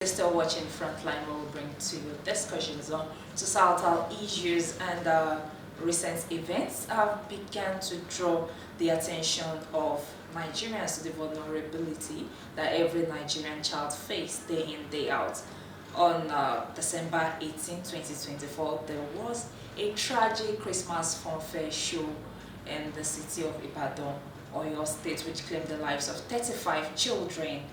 You're still watching Frontline, where we bring to you discussions on societal issues and recent events have begun to draw the attention of Nigerians to the vulnerability that every Nigerian child faces day in, day out. On December 18, 2024, there was a tragic Christmas funfair show in the city of Ibadan, Oyo State, which claimed the lives of 35 children.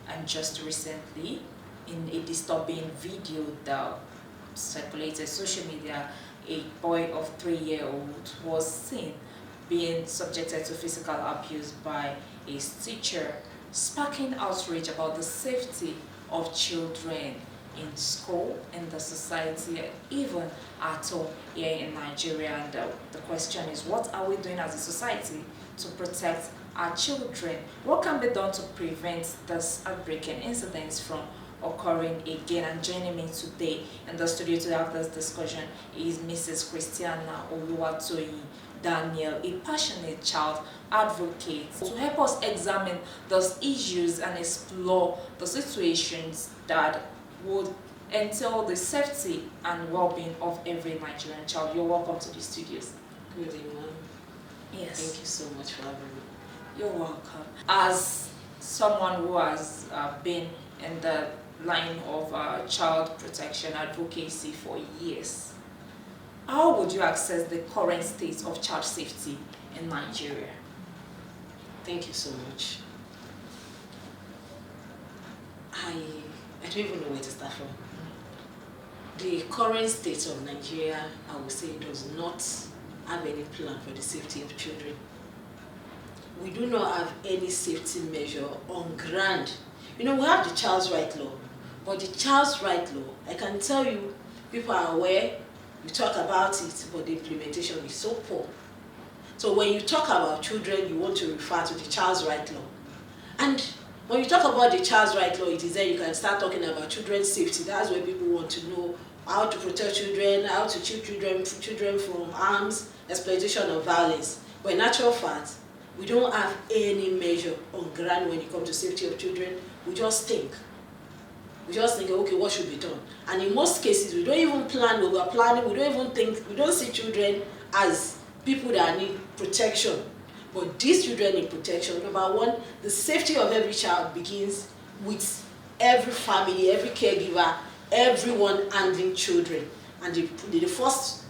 And just recently, in a disturbing video that circulated social media, a boy of 3-year-old was seen being subjected to physical abuse by his teacher, sparking outrage about the safety of children in school, in the society, even at home here in Nigeria. And the question is, what are we doing as a society to protect our children? What can be done to prevent this heartbreaking incidents from occurring again? And joining me today in the studio to have this discussion is Mrs. Christiana Oluwatoyi Daniel, a passionate child advocate, to help us examine those issues and explore the situations that would entail the safety and well-being of every Nigerian child. You're welcome to the studios. Good evening. Yes. Thank you so much for having me. You're welcome. As someone who has been in the line of child protection advocacy for years, how would you assess the current state of child safety in Nigeria? Thank you so much. I don't even know where to start from. The current state of Nigeria, I would say, does not have any plan for the safety of children. We do not have any safety measure on ground. You know, we have the Child's Right Law, but the Child's Right Law, I can tell you, people are aware, you talk about it, but the implementation is so poor. So when you talk about children, you want to refer to the Child's Right Law. And when you talk about the Child's Right Law, it is there you can start talking about children's safety. That's where people want to know how to protect children, how to keep children from harms, exploitation, and violence. But in actual fact, we don't have any measure on ground when it comes to safety of children. We just think. We just think, okay, what should be done? And in most cases, we don't even plan what we are planning. We don't even think, we don't see children as people that need protection. But these children need protection. Number one, the safety of every child begins with every family, every caregiver, everyone handling children. And the first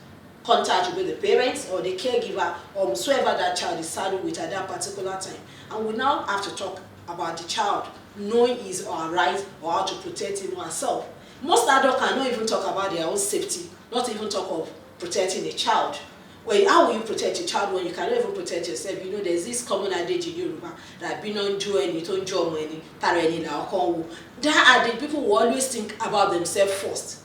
contact will be the parents or the caregiver or whoever that child is saddled with at that particular time. And we now have to talk about the child, knowing his or her right or how to protect him or herself. Most adults cannot even talk about their own safety, not even talk of protecting a child. Well, how will you protect a child when you cannot even protect yourself? You know, there's this common adage in Yoruba that be non do any, don't join any, tareni na okonwu. That adage, people will always think about themselves first.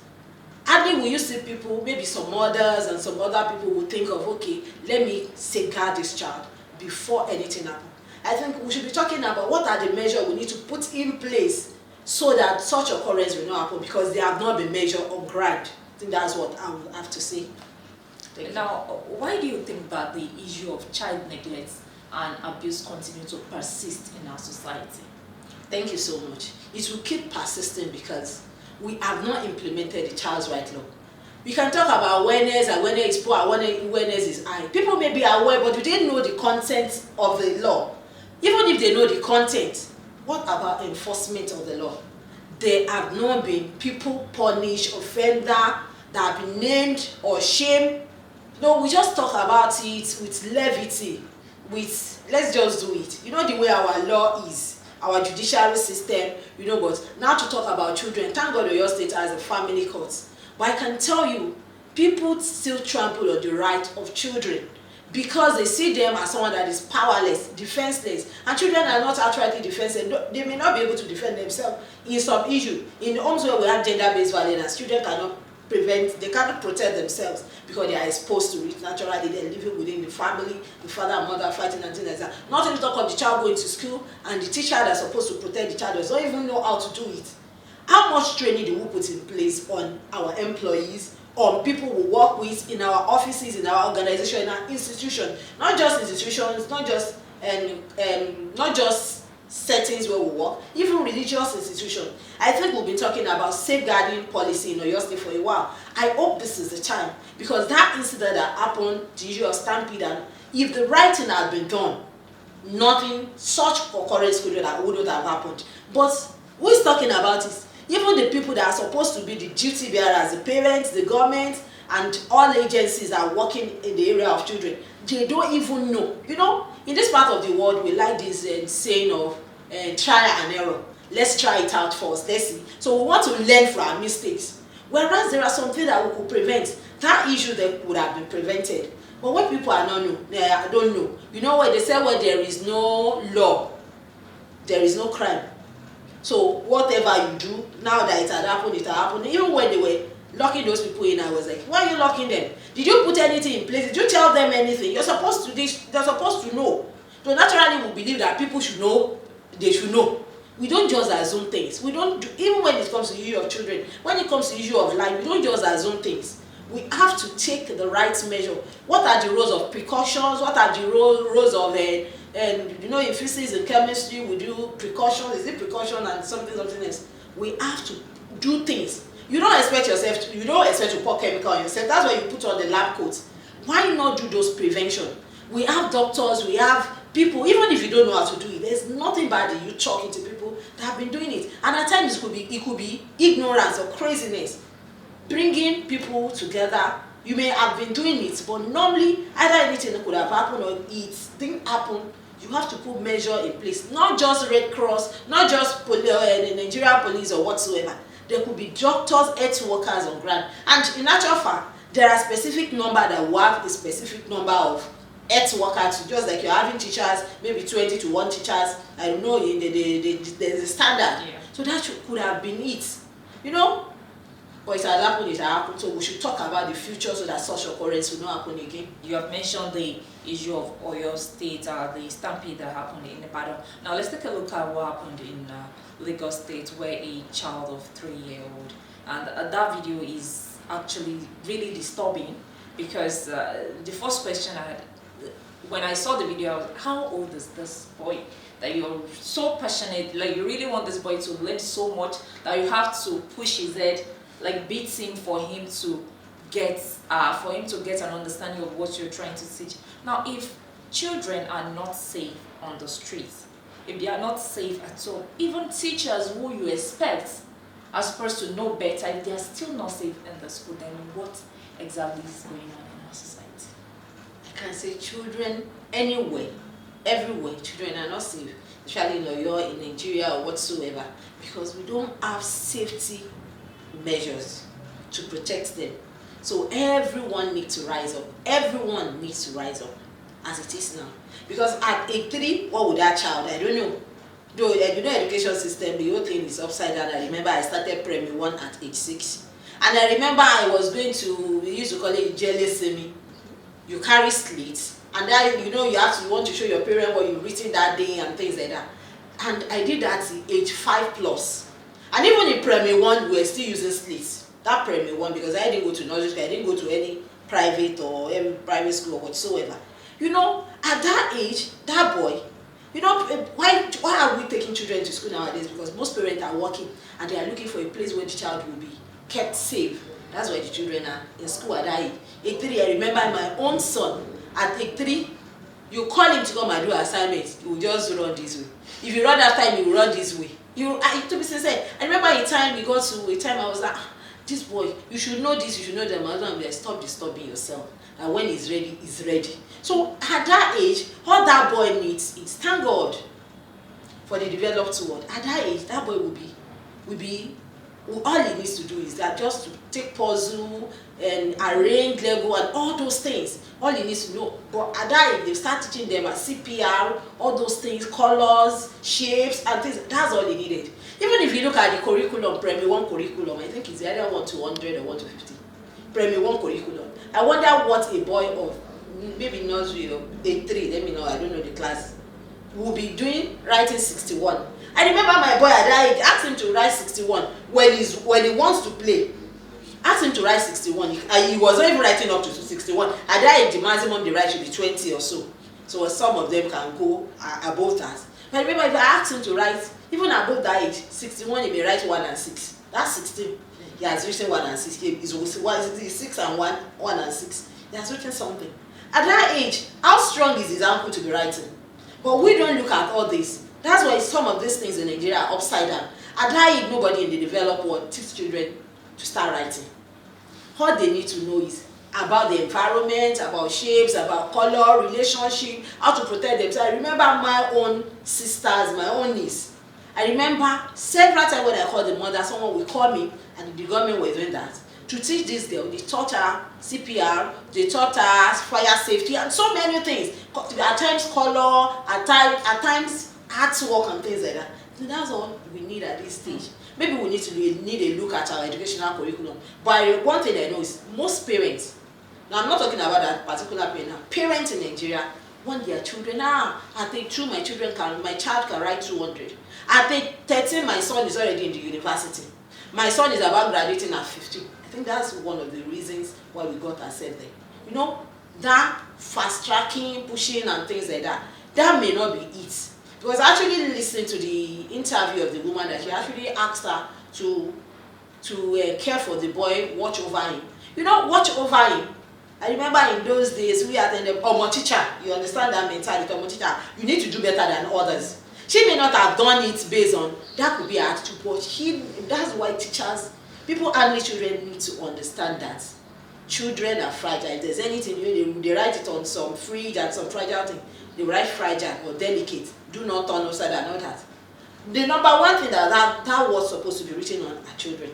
Hardly will you see people, maybe some mothers and some other people will think of, okay, let me safeguard this child before anything happens. I think we should be talking about what are the measures we need to put in place so that such occurrence will not happen, because they have not been measured on ground. I think that's what I would have to say. Now, why do you think that the issue of child neglect and abuse continue to persist in our society? Thank you so much. It will keep persisting because we have not implemented the Child's Right Law. We can talk about awareness is poor, awareness is high. People may be aware, but do they know the content of the law? Even if they know the content, what about enforcement of the law? There have not been people punished, offender that have been named or shamed. No, we just talk about it with levity, with let's just do it. You know the way our law is, our judiciary system, you know, but now to talk about children, thank God your state has a family court. But I can tell you, people still trample on the right of children because they see them as someone that is powerless, defenseless, and children are not outrightly defenseless. They may not be able to defend themselves in some issue. In homes where we have gender-based violence, children cannot protect themselves because they are exposed to it naturally. They're living within the family, the father and mother fighting and things like that. Not even talk of the child going to school and the teacher that's supposed to protect the child does not even know how to do it. How much training do we put in place on our employees, on people we work with in our offices, in our organization, in our institution? Not just institutions, not just settings where we work, even religious institutions. I think we'll be talking about safeguarding policy in Oyo State for a while. I hope this is the time, because that incident that happened, the issue of stampede, and if the right thing had been done, nothing such occurrence wouldn't have happened. But who is talking about it? Even the people that are supposed to be the duty bearers, the parents, the government, and all agencies that are working in the area of children, they don't even know. You know, in this part of the world, we like this saying of trial and error. Let's try it out first. Let's see. So we want to learn from our mistakes. Whereas there are some things that we could prevent. That issue that would have been prevented. But what people are not know, they don't know. You know what they say? Where there is no law, there is no crime. So whatever you do, now that it had happened, it had happened. Even when they were locking those people in, I was like, why are you locking them? Did you put anything in place? Did you tell them anything? You're supposed to. They're supposed to know. So naturally, we believe that people should know. They should know. We don't just assume things. We don't do, even when it comes to the issue of children. When it comes to the issue of life, we don't just assume things. We have to take the right measure. What are the roles of precautions? What are the roles of and you know, in physics and chemistry we do precaution. Is it precaution and something else? We have to do things. You don't expect to pour chemical on yourself. That's why you put on the lab coat. Why not do those prevention? We have doctors, we have people. Even if you don't know how to do it, there's nothing bad in you talking to people that have been doing it. And at times it could be ignorance or craziness. Bringing people together. You may have been doing it, but normally either anything could have happened or it didn't happen. You have to put measure in place. Not just Red Cross, not just the Nigerian police or whatsoever. There could be doctors, health workers on ground. And in actual fact, there are specific number that will have a specific number of health workers. Just like you're having teachers, maybe 20 to 1 teachers. I don't know, there's a standard. Yeah. So that could have been it. You know? But it has happened, so we should talk about the future so that such occurrence will not happen again. You have mentioned the issue of Oyo State, the stampede that happened in Ibadan. Now let's take a look at what happened in Lagos State, where a child of 3-year-old, and that video is actually really disturbing, because the first question I had, when I saw the video, I was like, how old is this boy? That you're so passionate, like you really want this boy to learn so much that you have to push his head, like beats him for him to get an understanding of what you're trying to teach. Now, if children are not safe on the streets, if they are not safe at all, even teachers who you expect are supposed to know better, if they are still not safe in the school, then what exactly is going on in our society? I can say children anywhere, everywhere, children are not safe, especially in Oyo, in Nigeria or whatsoever, because we don't have safety measures to protect them. So everyone needs to rise up. Everyone needs to rise up as it is now. Because at age 3, what would that child? I don't know. Though you know, education system, the whole thing is upside down. I remember I started primary 1 at age 6. And I remember I was going to, we used to call it jelly semi. You carry slates, and then you want to show your parents what you've written that day and things like that. And I did that at age 5+. And even in primary 1, we were still using slates. That primary 1, because I didn't go to nursery school, I didn't go to any private or any private school or whatsoever. You know, at that age, that boy, you know, why are we taking children to school nowadays? Because most parents are working and they are looking for a place where the child will be kept safe. That's why the children are in school at that age. Age 3, I remember my own son, at age 3, you call him to come and do assignments, he will just run this way. If you run that time, he will run this way. To be sincere, I remember a time we got to a time I was like, this boy, you should know this, you should know that. My husband will like, stop disturbing yourself. And when he's ready, he's ready. So at that age, all that boy needs is thank God for the developed world. At that age, that boy will be all he needs to do is that just to take puzzle and arrange Lego and all those things. All he needs to know. But at that age, they start teaching them at CPR, all those things, colors, shapes, and things. That's all he needed. Even if you look at the curriculum, primary 1 curriculum, I think it's either 1 to 100 or 1 to 50. Primary 1 curriculum. I wonder what a boy of maybe nursery or age 3, let me know, I don't know the class, will be doing writing 61. I remember my boy at that age, asked him to write 61 when he wants to play. Asked him to write 61. He was not even writing up to 61. At that age, the maximum they write should be 20 or so. So some of them can go above that. But remember, if I ask him to write, even above that age, 61, he may write 1 and 6. That's 16. He has written 1 and 6. He's 6 and 1 and 6. He has written something. At that age, how strong is his uncle to be writing? But we don't look at all this. That's why some of these things in Nigeria are upside down. At that age, nobody in the developed world teach children to start writing. All they need to know is about the environment, about shapes, about color, relationship, how to protect themselves. I remember my own sisters, my own niece. I remember several times when I called the mother, someone would call me, and the government were doing that. To teach this girl, they taught her CPR, they taught her fire safety, and so many things. At times color, at times artwork and things like that. So that's all we need at this stage. Maybe we need a look at our educational curriculum. But one thing I know is most parents, now I'm not talking about that particular parent, parents in Nigeria want their children, I think two my child can write 200. At age 13, my son is already in the university. My son is about graduating at 15. I think that's one of the reasons why we got ourselves there. You know, that fast tracking, pushing and things like that, that may not be it. Because actually listening to the interview of the woman that she actually asked her to care for the boy, watch over him. You know, watch over him. I remember in those days we attended Omo teacher. You understand that mentality, Omo teacher. You need to do better than others. She may not have done it based on that could be her attitude, but that's why teachers, people and children need to understand that children are fragile. If there's anything, they write it on some fridge and some fragile thing. They write fragile or delicate. Do not turn upside down, not that. The number one thing that was supposed to be written on our children,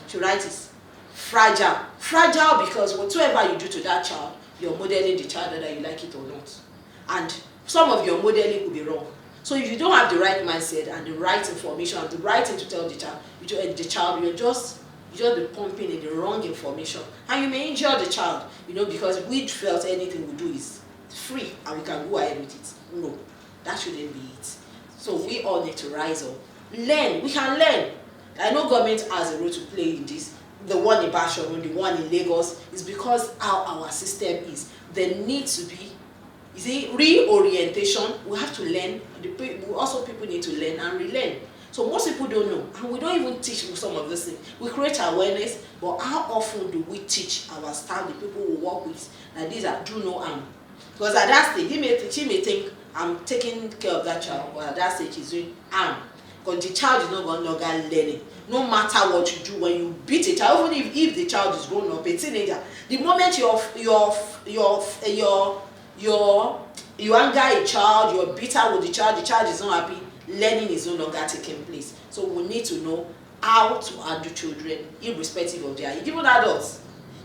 to write is fragile. Fragile because whatever you do to that child, you're modeling the child whether you like it or not. And some of your modeling could be wrong. So if you don't have the right mindset and the right information and the right thing to tell the child, you're just pumping in the wrong information. And you may injure the child, because we felt anything we do is free and we can go ahead with it. No, that shouldn't be it. So we all need to rise up. Learn. We can learn. I know government has a role to play in this. The one in Basharon, the one in Lagos, is because how our system is. There needs to be, reorientation. We have to learn. People need to learn and relearn. So most people don't know, and we don't even teach some of this things. We create awareness, but how often do we teach our staff, the people we work with, that these are do no harm? Because at that stage, she may think I'm taking care of that child, but at that stage she's doing harm. Because the child is not going to longer learning. No matter what you do, when you beat a child, even if the child is grown up, a teenager, the moment you anger a child, you're bitter with the child is not happy, learning is no longer taking place. So we need to know how to handle children, irrespective of their age, even adults.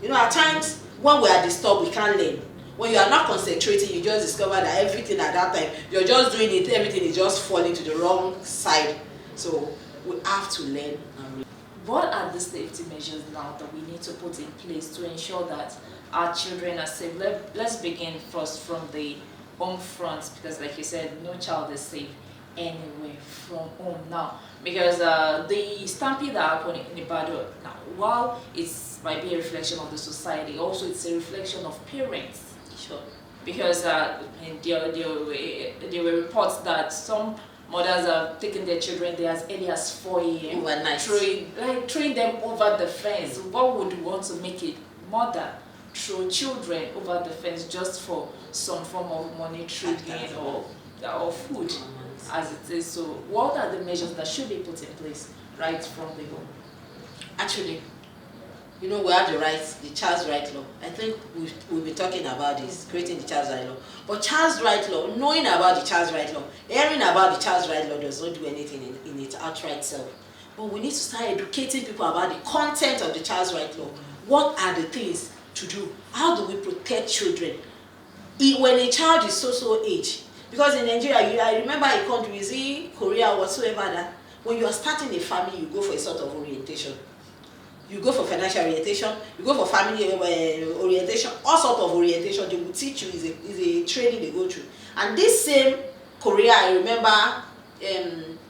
At times when we are disturbed, we can't learn. When you are not concentrating, you just discover that everything at that time, you're just doing it, everything is just falling to the wrong side. So we have to learn and read. What are the safety measures now that we need to put in place to ensure that our children are safe? Let's begin first from the home front, because like you said, no child is safe anywhere from home now. Because the stampede that happened in Ibadan now, while it might be a reflection of the society, also it's a reflection of parents. Sure. Because there were reports that some mothers have taken their children there as early as 4 a.m. Overnight. Throwing them over the fence. What would you want to make a mother throw children over the fence just for some form of monetary gain or food, as it is? So what are the measures that should be put in place right from the home? Actually, we have the child's right law. I think we've been talking about this, creating the child's right law. But child's right law, knowing about the child's right law, hearing about the child's right law does not do anything in its outright self. But we need to start educating people about the content of the child's right law. What are the things to do? How do we protect children? When a child is so age, because in Nigeria, I remember a country, Korea, whatsoever, that when you are starting a family, you go for a sort of orientation. You go for financial orientation, you go for family orientation, all sort of orientation they will teach you is a training they go through. And this same Korea, I remember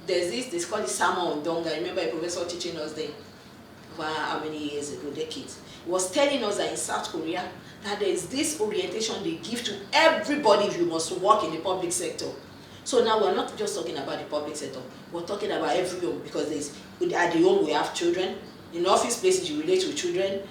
there's this called the Sama Ondonga. I remember a professor teaching us there over how many years ago, decades. He was telling us that in South Korea that there is this orientation they give to everybody if you must work in the public sector. So now we're not just talking about the public sector, we're talking about every home, because at the home we have children, in office places you relate with children,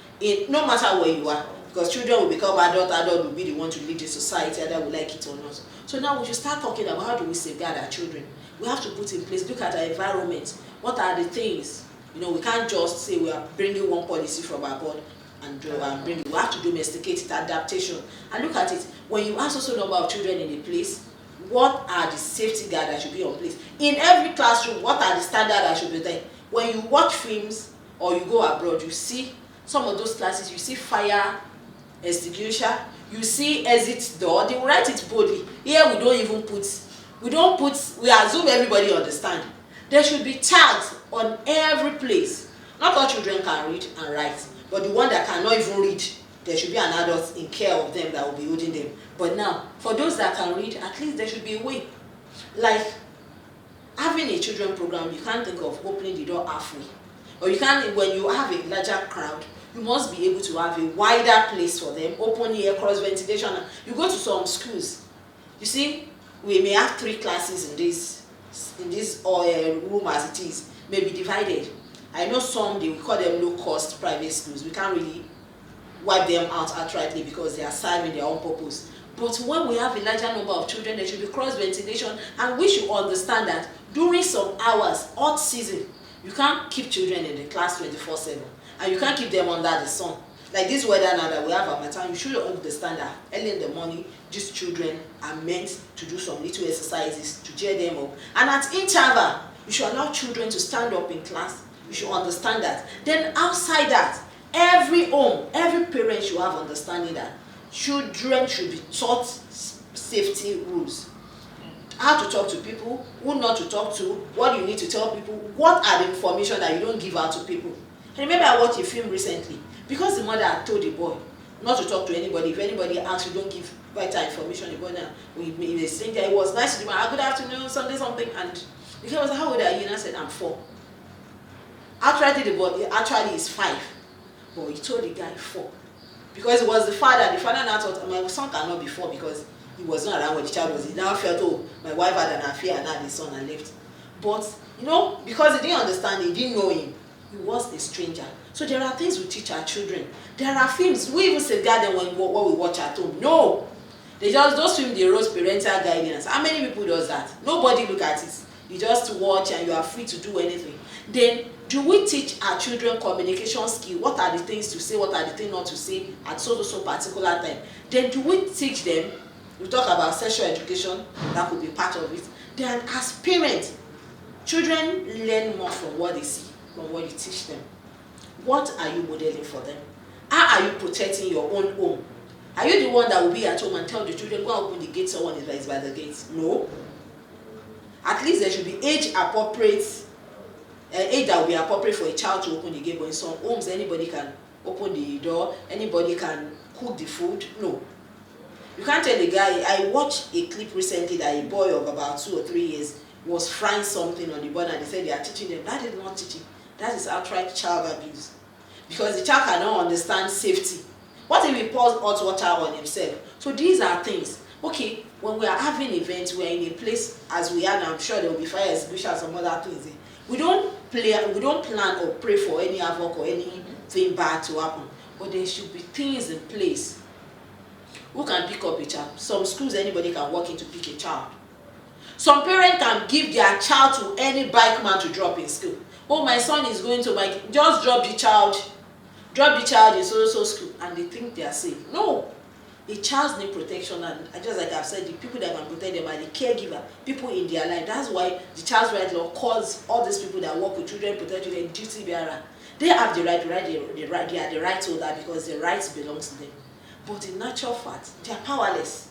no matter where you are, because children will become adult will be the one to lead the society, either we like it or not. So now we should start talking about how do we safeguard our children. We have to put in place, look at our environment, what are the things, we can't just say we are bringing one policy from abroad and bring it. We have to domesticate it, adaptation, and look at it. When you have such a number of children in a place, what are the safety guards that should be on place? In every classroom, what are the standards that should be there? When you watch films or you go abroad, you see some of those classes, you see fire extinguisher, you see exit door, they will write it boldly. Here we don't even put, we assume everybody understand. There should be tags on every place. Not all children can read and write, but the one that cannot even read, there should be an adult in care of them that will be holding them. But now, for those that can read, at least there should be a way. Like having a children program, you can't think of opening the door halfway. Or you can't, when you have a larger crowd, you must be able to have a wider place for them, open air, cross ventilation. You go to some schools, you see, we may have 3 classes in this room as it is, may be divided. I know some, we call them low-cost private schools. We can't really wipe them out outrightly because they are serving their own purpose. But when we have a larger number of children, there should be cross ventilation, and we should understand that during some hours, hot season, you can't keep children in the class 24/7, and you can't keep them under the sun. Like this weather now that we have at my time, you should understand that early in the morning, these children are meant to do some little exercises to cheer them up. And at interval, you should allow children to stand up in class. You should understand that. Then outside that, every home, every parent should have understanding that children should be taught safety rules. How to talk to people, who not to talk to, what you need to tell people, what are the information that you don't give out to people. And remember, I watched a film recently, because the mother had told the boy not to talk to anybody. If anybody asks, you don't give vital information. The boy now, with a stranger, it was nice to the man, good afternoon, something, and the guy was like, how old are you? And I said, I'm 4. Actually, the boy actually is 5, but he told the guy 4. Because it was the father now thought, my son cannot be 4 because he was not around when the child was. He now felt, oh, my wife had an affair and had a son and left. But, because he didn't understand, he didn't know him, he was a stranger. So there are things we teach our children. There are films, we even safeguard them when what we watch at home. No! Those films, they wrote parental guidance. How many people does that? Nobody look at it. You just watch and you are free to do anything. Then, do we teach our children communication skill? What are the things to say? What are the things not to say at so particular time? Then do we teach them? We talk about sexual education, that could be part of it. Then as parents, children learn more from what they see, from what you teach them. What are you modeling for them? How are you protecting your own home? Are you the one that will be at home and tell the children, go and open the gate, someone is by the gate? No. At least there should be age that will be appropriate for a child to open the gate. But in some homes, anybody can open the door, anybody can cook the food. No. You can't tell the guy. I watched a clip recently that a boy of about 2 or 3 years was frying something on the board, and they said they are teaching them. That is not teaching. That is outright child abuse. Because the child cannot understand safety. What if he pours hot water on himself? So these are things. Okay, when we are having events, we are in a place as we are now, I'm sure there will be fire extinguisher and some other things. We don't plan or pray for any havoc or anything bad to happen. But there should be things in place. Who can pick up a child? Some schools, anybody can walk in to pick a child. Some parents can give their child to any bike man to drop in school. Oh, my son is going to just drop the child in so school, and they think they are safe. No. A child needs protection, and just like I've said, the people that can protect them are the caregiver, people in their life. That's why the child's right law calls all these people that work with children, protect children, duty bearer. They have the right, they are the right holder because the rights belong to them. But in natural fact, they are powerless.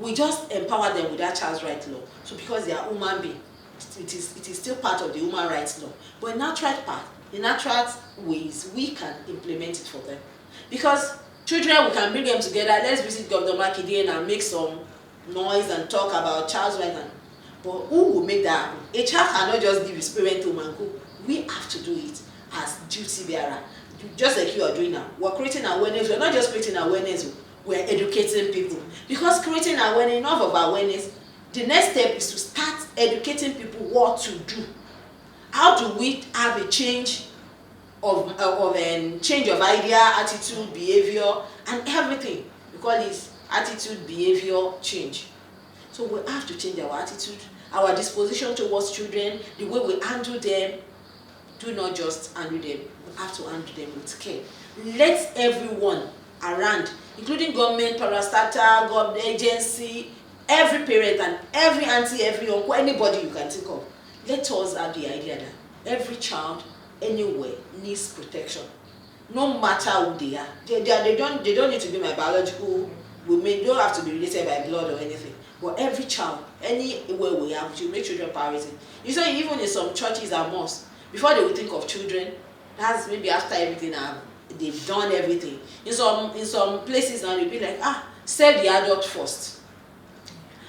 We just empower them with that child's right law. So because they are human beings, it is still part of the human rights law. But in natural ways, we can implement it for them. Because children, we can bring them together. Let's visit Governor Makinde and make some noise and talk about child's rights. But who will make that happen? A child cannot just give his parent home and go. We have to do it as duty bearer. Just like you are doing now. We're creating awareness. We're not just creating awareness, we're educating people. Because creating awareness, enough of awareness, The next step is to start educating people what to do. How do we have a change of change of idea, attitude, behavior, and everything? We call it attitude, behavior change. So we have to change our attitude, our disposition towards children, the way we handle them. Do not just handle them, we have to handle them with care. Let everyone around, including government, parastatal, government agency, every parent and every auntie, every uncle, anybody you can think of, let us have the idea that every child anywhere needs protection, no matter who they are. They don't need to be my biological. We don't have to be related by blood or anything. But every child, anywhere we have, we should make children priority. You say even in some churches and mosques, before they will think of children, that's maybe after everything they've done everything. In some places now they'll be like, save the adult first.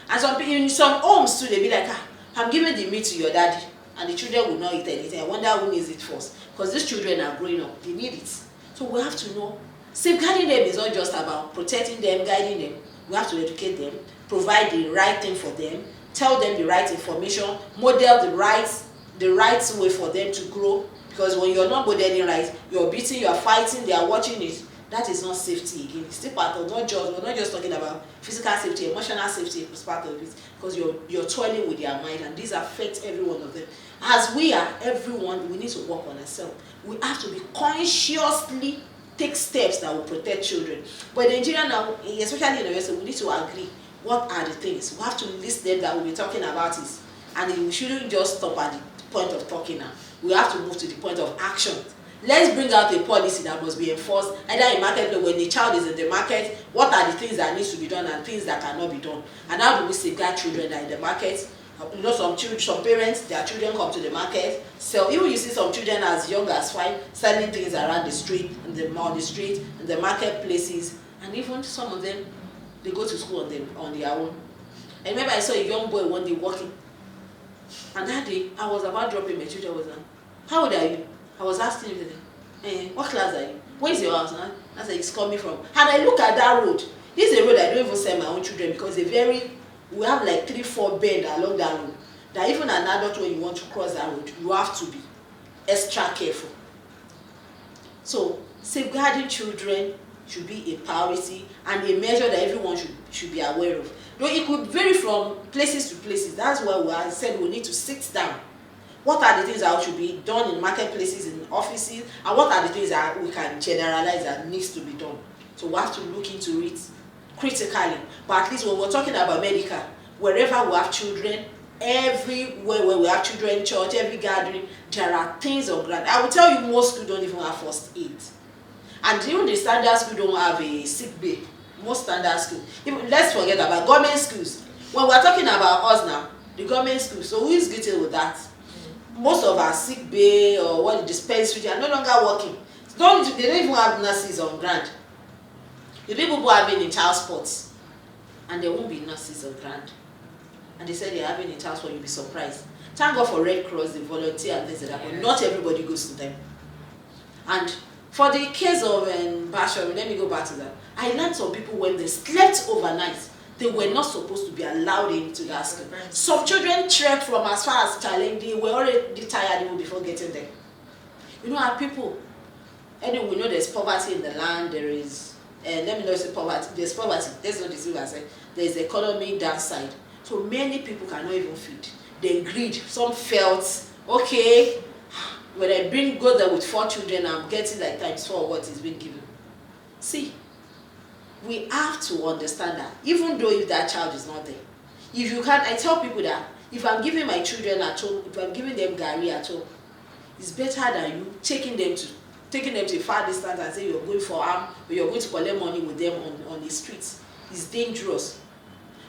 And in some homes too, they'll be like, I'm giving the meat to your daddy, and the children will not eat anything. I wonder who needs it first. Because these children are growing up, they need it. So we have to know. Safeguarding them is not just about protecting them, guiding them. We have to educate them, provide the right thing for them, tell them the right information, model the right way for them to grow. Because when you're not modeling right, you're beating, you're fighting, they are watching it. That is not safety again. It's still part of we're not just talking about physical safety, emotional safety is part of it. Because you're toiling with their mind, and these affect every one of them. As we are, everyone, we need to work on ourselves. We have to be consciously take steps that will protect children. But in Nigeria now, especially in the West, we need to agree what are the things. We have to list them that we'll be talking about it. And we shouldn't just stop at the point of talking now. We have to move to the point of action. Let's bring out a policy that must be enforced, either in market, when the child is in the market, what are the things that needs to be done and things that cannot be done. And how do we safeguard children that are in the market? You know, some parents, their children come to the market, so even you see some children as young as 5 selling things around the street, on the street, in the marketplaces, and even some of them, they go to school on their own. I remember I saw a young boy one day walking, and that day I was about dropping my children. Was like, how old are you? I was asking him, what class are you? Where is your house? And I said, it's coming from. And I look at that road. This is a road I don't even send my own children, because we have like 3-4 bends along that road. That even an adult, when you want to cross that road, you have to be extra careful. So safeguarding children should be a priority and a measure that everyone should be aware of. Though it could vary from places to places. That's why I said we need to sit down. What are the things that should be done in marketplaces, in offices, and what are the things that we can generalize that needs to be done? So we have to look into it critically. But at least when we're talking about medical, wherever we have children, everywhere where we have children, church, every gathering, there are things on ground. I will tell you, most schools don't even have first aid. And even the standard school don't have a sick bay. Most standard schools. Let's forget about government schools. When we're talking about us now, the government schools, so who is getting with that? Most of our sick bay or what the dispensary are no longer working. They don't even have nurses on ground. The people who are having in child sports, and there won't be nurses on ground. And they said they're having in child sport, you'll be surprised. Thank God for Red Cross, the volunteer and things like that, but not everybody goes to them. And for the case of Basham, let me go back to that. I learned some people when they slept overnight, they were not supposed to be allowed into that school. Some children trekked from as far as Challenge, they were already tired even before getting there. You know, our people, anyway, we know there's poverty in the land, there is, let me not say poverty, there's poverty, that's not the thing I said, there's economic downside. So many people cannot even feed. Then greed, some felt, okay, when I go there with 4 children, I'm getting like ×4 what is being given. See, we have to understand that, even though if that child is not there, if you can't, I tell people that if I'm giving my children at home, if I'm giving them Gary at home, it's better than you taking them to a far distance and say you're going for harm or you're going to collect money with them on the streets. It's dangerous.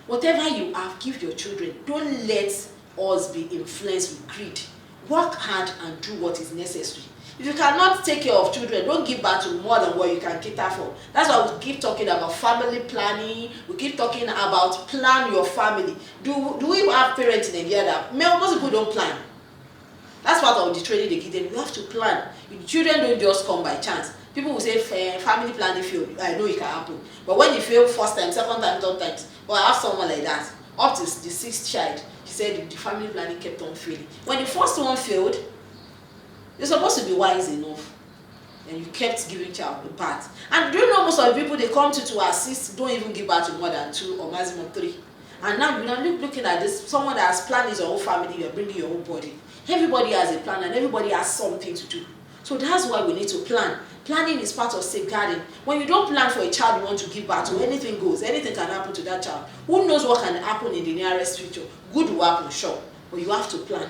Whatever you have, give your children. Don't let us be influenced with greed. Work hard and do what is necessary. If you cannot take care of children, don't give back to more than what you can cater for. That's why we keep talking about family planning. We keep talking about plan your family. Do we have parents in Nigeria that most people don't plan? That's part of the training they give them. You have to plan. Children don't just come by chance. People will say family planning fail. I know it can happen. But when you fail first time, second time, third time, well, I have someone like that. up to the 6th child, she said the family planning kept on failing. When the first one failed, you're supposed to be wise enough, and you kept giving child birth. And do you know most of the people they come to assist don't even give birth to more than 2 or maximum 3. And now you're not looking at this, someone that has planned his own family, you're bringing your own body. Everybody has a plan and everybody has something to do. So that's why we need to plan. Planning is part of safeguarding. When you don't plan for a child you want to give birth to, anything goes. Anything can happen to that child. Who knows what can happen in the nearest future? Good will happen, sure. But you have to plan.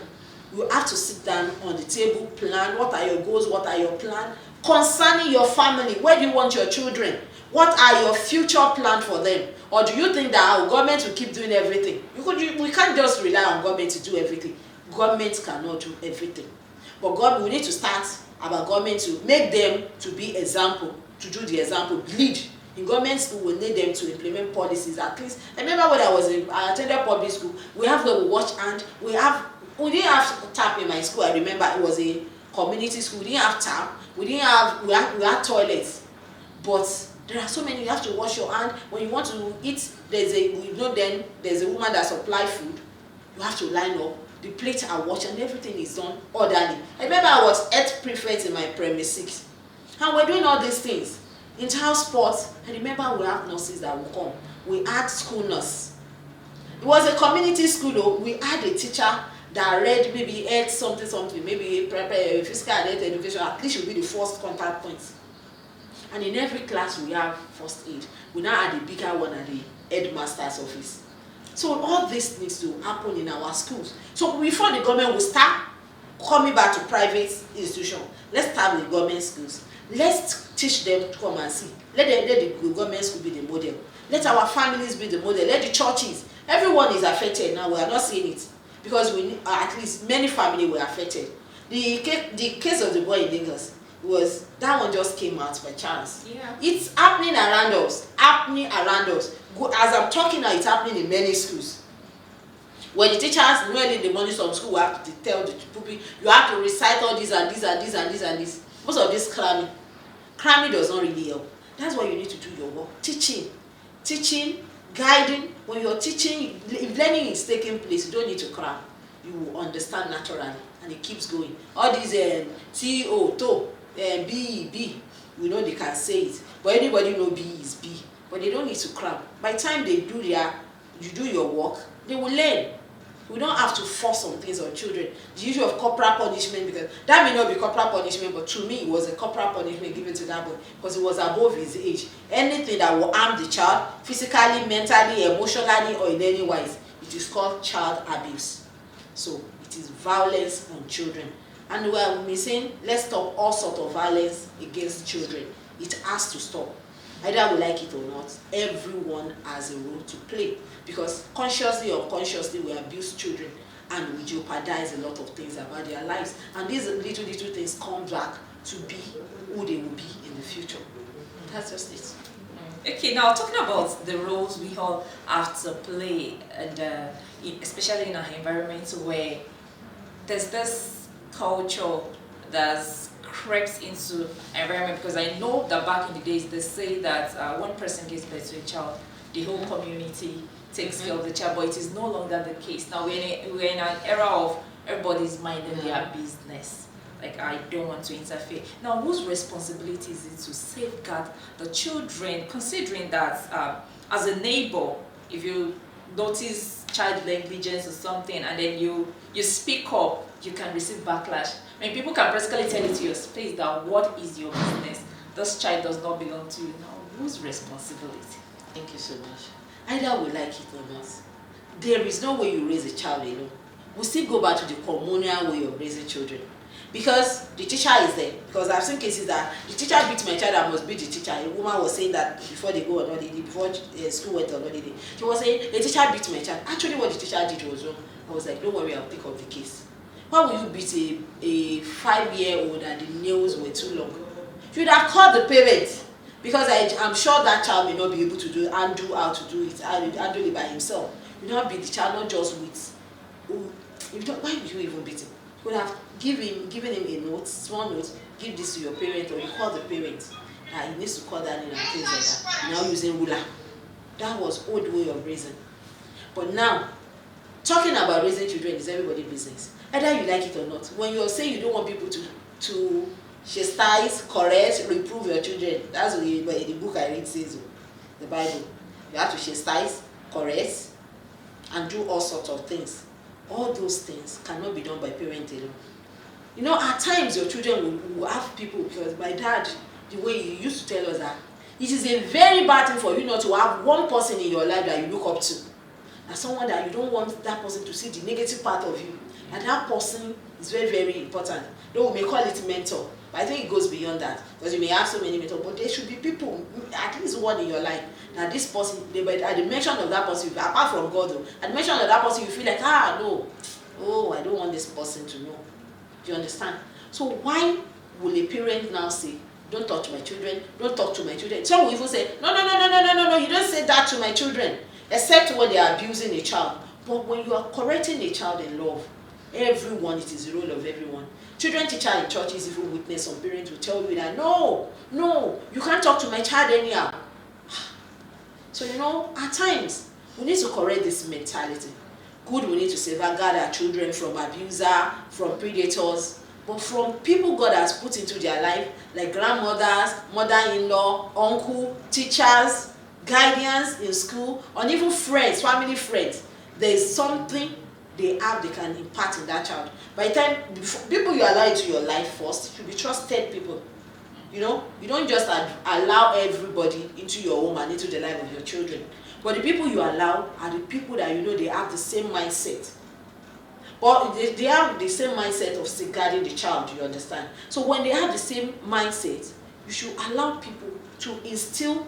You have to sit down on the table, plan. What are your goals? What are your plans? Concerning your family, where do you want your children? What are your future plans for them? Or do you think that our government will keep doing everything? We can't just rely on government to do everything. Government cannot do everything. But we need to start our government to make them to be example, to do the example, lead. In government school, we need them to implement policies. At least, I remember when I attended public school, we have where we watch and we didn't have tap in my school. I remember it was a community school. We didn't have tap. We had toilets. But there are so many. You have to wash your hand when you want to eat. There's a woman that supply food. You have to line up. The plates are washed and everything is done orderly. I remember I was health prefect in my primary 6, and we're doing all these things. Inter-house sports. I remember we have nurses that will come. We had school nurse. It was a community school though. We had a teacher that read maybe health something, maybe prepare physical and health education. At least she'll be the first contact point. And in every class we have first aid. We now had a bigger one at the headmaster's office. So all this needs to happen in our schools. So before the government will start coming back to private institutions, let's start with government schools. Let's teach them to come and see. Let the government school be the model. Let our families be the model. Let the churches. Everyone is affected now. We are not seeing it because at least many families were affected. The case of the boy in Lagos was that one just came out by chance. Yeah. It's happening around us. As I'm talking now, it's happening in many schools. When the teachers early in the morning from school have to tell the pupil, you have to recite all this and this and this and this and this. Most of this cramming does not really help. That's why you need to do your work. Teaching, guiding. When you're teaching, if learning is taking place, you don't need to cram. You will understand naturally, and it keeps going. All these T-O, TO, B, we know they can say it, but anybody know B is B. But they don't need to cram. By the time you do your work, they will learn. We don't have to force some things on children. The issue of corporal punishment, because that may not be corporal punishment, but to me it was a corporal punishment given to that boy because it was above his age. Anything that will harm the child, physically, mentally, emotionally, or in any wise, it is called child abuse. So it is violence on children. And we are saying, let's stop all sorts of violence against children. It has to stop. Either we like it or not, everyone has a role to play because consciously or unconsciously we abuse children and we jeopardize a lot of things about their lives. And these little things come back to be who they will be in the future. That's just it. Okay, now talking about the roles we all have to play, and especially in our environment where there's this culture that's crept into environment, because I know that back in the days they say that one person gives birth to a child, the whole community takes care of the child, but it is no longer the case. Now we're in an era of everybody's minding their business. Like, I don't want to interfere. Now, whose responsibility is it to safeguard the children, considering that as a neighbor, if you notice child negligence or something and then you speak up, you can receive backlash. I mean, people can practically tell it to your face that what is your business? This child does not belong to you. Now, whose responsibility? Thank you so much. Either we like it or not, there is no way you raise a child alone. We still go back to the communal way of raising children. Because the teacher is there. Because I've seen cases that the teacher beats my child, I must beat the teacher. A woman was saying that before they go on holiday, before school went on holiday, she was saying, the teacher beat my child. Actually, what the teacher did was wrong. I was like, don't worry, I'll pick up the case. Why would you beat a 5-year-old and the nails were too long? You would have called the parents. Because I'm sure that child may not be able to undo how to do it, handle it by himself. You don't beat the child, not just with. Why would you even beat him? You would have given him a note, small note, give this to your parent, or you call the parent. He needs to call that in and things like that. Now using ruler. That was old way of raising. But now, talking about raising children is everybody's business. Either you like it or not. When you're saying you don't want people to chastise, correct, reprove your children, that's what the book I read says, the Bible. You have to chastise, correct, and do all sorts of things. All those things cannot be done by parents alone. You know, at times your children will have people, because my dad, the way he used to tell us that it is a very bad thing for you not to have one person in your life that you look up to. And someone that you don't want that person to see the negative part of you. And that person is very, very important. Though we may call it mentor, but I think it goes beyond that. Because you may have so many mentors, but there should be people, at least one in your life, that this person, at the mention of that person, apart from God, though, at the mention of that person, you feel like, no, oh, I don't want this person to know. Do you understand? So why will a parent now say, don't touch my children, don't talk to my children? Some will even say, no, you don't say that to my children, except when they are abusing a child. But when you are correcting a child in love, everyone, it is the role of everyone. Children teacher in churches even witness, some parents will tell you that, no, you can't talk to my child anyhow. So, you know, at times, we need to correct this mentality. Good, we need to safeguard our children from abuser, from predators, but from people God has put into their life, like grandmothers, mother-in-law, uncle, teachers, guardians in school, or even friends, family friends. There is something they can impart in that child. By the time, people you allow into your life first should be trusted people. You know, you don't just allow everybody into your home and into the life of your children. But the people you allow are the people that you know they have the same mindset. But they have the same mindset of safeguarding the child, you understand? So when they have the same mindset, you should allow people to instill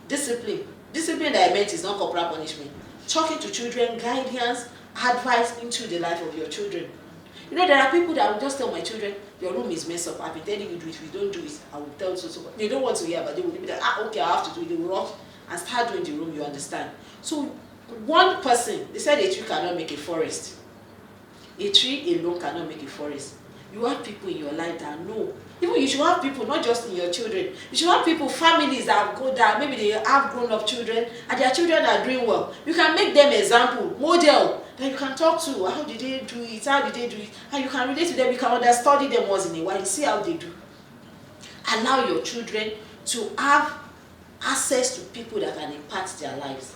discipline. Discipline that I meant is not corporal punishment. Talking to children, guidance, advice into the life of your children. You know, there are people that will just tell my children, your room is messed up. I've been telling you to do it. If you don't do it, I will tell you so. They don't want to hear, but they will be like, okay, I have to do it. They will rush and start doing the room, you understand? So one person, they said a tree cannot make a forest. A tree alone cannot make a forest. You have people in your life that know. Even you should have people, not just in your children. You should have people, families that go down. Maybe they have grown-up children and their children are doing well. You can make them example, model that you can talk to. How did they do it? How did they do it? And you can relate to them. You can understudy them once in a while. You see how they do. Allow your children to have access to people that can impact their lives.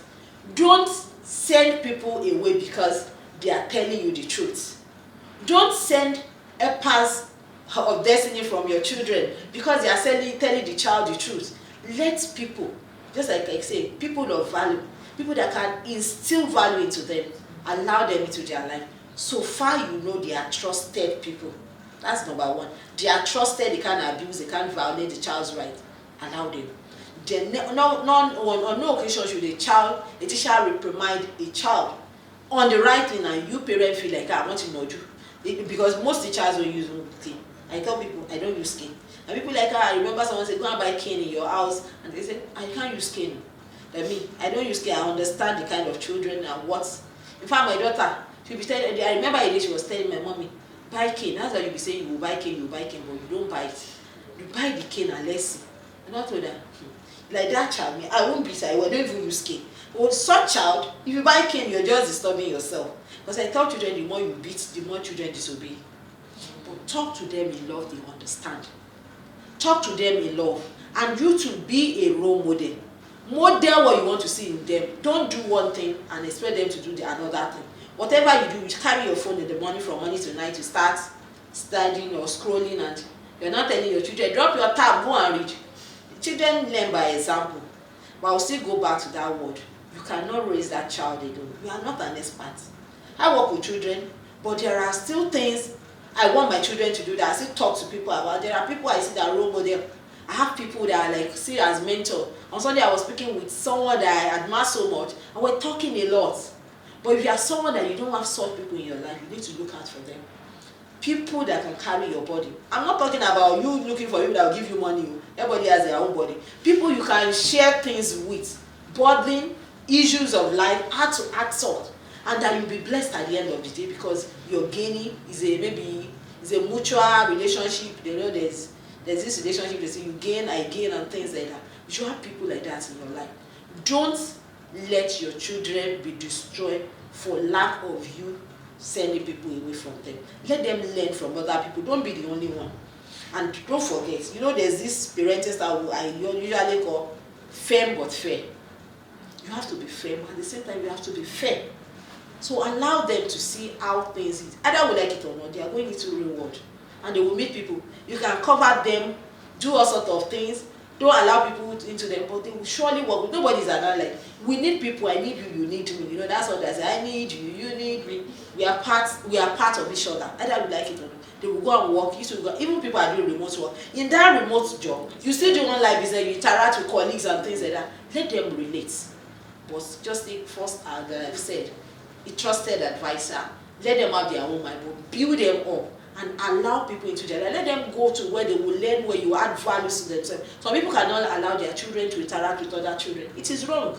Don't send people away because they are telling you the truth. Don't send a pass of destiny from your children because they are telling the child the truth. Let people, just like I say, people of value, people that can instill value into them, allow them into their life. So far you know they are trusted people. That's number one. They are trusted, they can't abuse, they can't violate the child's right. Allow them. On no occasion should a teacher reprimand a child on the right thing and you parent feel like, I want to know you. Because most teachers don't use cane. I tell people, I don't use cane. And people like, I remember someone say, go and buy cane in your house. And they say, I can't use cane. I mean, I don't use cane. I understand the kind of children and what. In fact, my daughter, she'll be telling, I remember a day she was telling my mommy, buy cane. That's why you'll be saying, you will buy cane, but you don't buy it. You buy the cane and let's see. And I told her, like that child, I won't beat her, I don't even use cane. But such child, if you buy cane, you're just disturbing yourself. Because I tell children, the more you beat, the more children disobey. But talk to them in love, they understand. Talk to them in love. And you to be a role model. Model what you want to see in them. Don't do one thing and expect them to do another thing. Whatever you do, you carry your phone in the morning from morning to night, you start studying or scrolling and you're not telling your children, drop your tab, go and read. Children learn by example. But I'll still go back to that word. You cannot raise that child alone. You are not an expert. I work with children, but there are still things I want my children to do that I still talk to people about. There are people I see that are role model. I have people that are like see as mentor. On Sunday I was speaking with someone that I admire so much and we're talking a lot. But if you are someone that you don't have such people in your life, you need to look out for them. People that can carry your body. I'm not talking about you looking for people that will give you money. Everybody has their own body. People you can share things with, burden, issues of life, how to act out, and that you'll be blessed at the end of the day because you're gaining is a mutual relationship. You know, there's this relationship they say you gain, I gain, and things like that. You should have people like that in your life. Don't let your children be destroyed for lack of you sending people away from them. Let them learn from other people. Don't be the only one. And don't forget, you know, there's this parenting style I usually call firm but fair. You have to be firm, at the same time you have to be fair. So allow them to see how things is. Either we like it or not, they are going into real world and they will meet people. You can cover them, do all sorts of things. Don't allow people into them, but they will surely work. Nobody's around like, we need people, I need you, you need me. You know, that's what they say. I need you, you need me. We are part of each other. Either we like it or not. They will go and work. Even people are doing remote work. In that remote job, you still do online business, you interact with colleagues and things like that. Let them relate. But just take first, as I've said, a trusted advisor. Let them have their own mind, but build them up and allow people into their life. Let them go to where they will learn, where you add values to themselves. Some people cannot allow their children to interact with other children. It is wrong.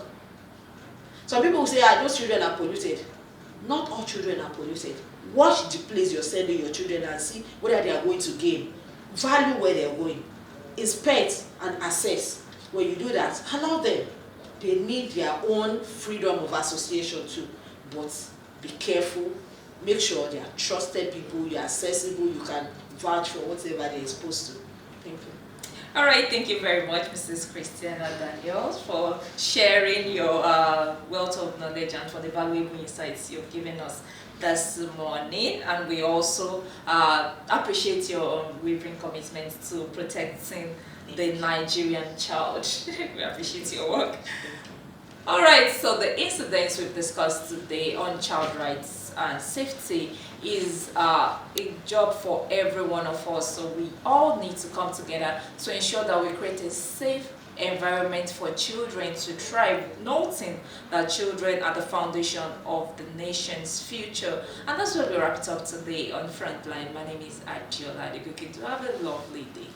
Some people will say, those children are polluted. Not all children are polluted. Watch the place you're sending your children and see whether they are going to gain. Value where they're going. Inspect and assess. When you do that, allow them. They need their own freedom of association too. But be careful. Make sure they are trusted people, you're accessible, you can vouch for whatever they're exposed to. Thank you. All right, thank you very much, Mrs. Christiana Daniels, for sharing your wealth of knowledge and for the valuable insights you've given us this morning. And we also appreciate your unwavering commitment to protecting the Nigerian child. We appreciate your work. All right, so the incidents we've discussed today on child rights and safety is a job for every one of us. So we all need to come together to ensure that we create a safe environment for children to thrive, noting that children are the foundation of the nation's future. And that's where we wrap it up today on Frontline. My name is Adiola Adegoke. Do have a lovely day.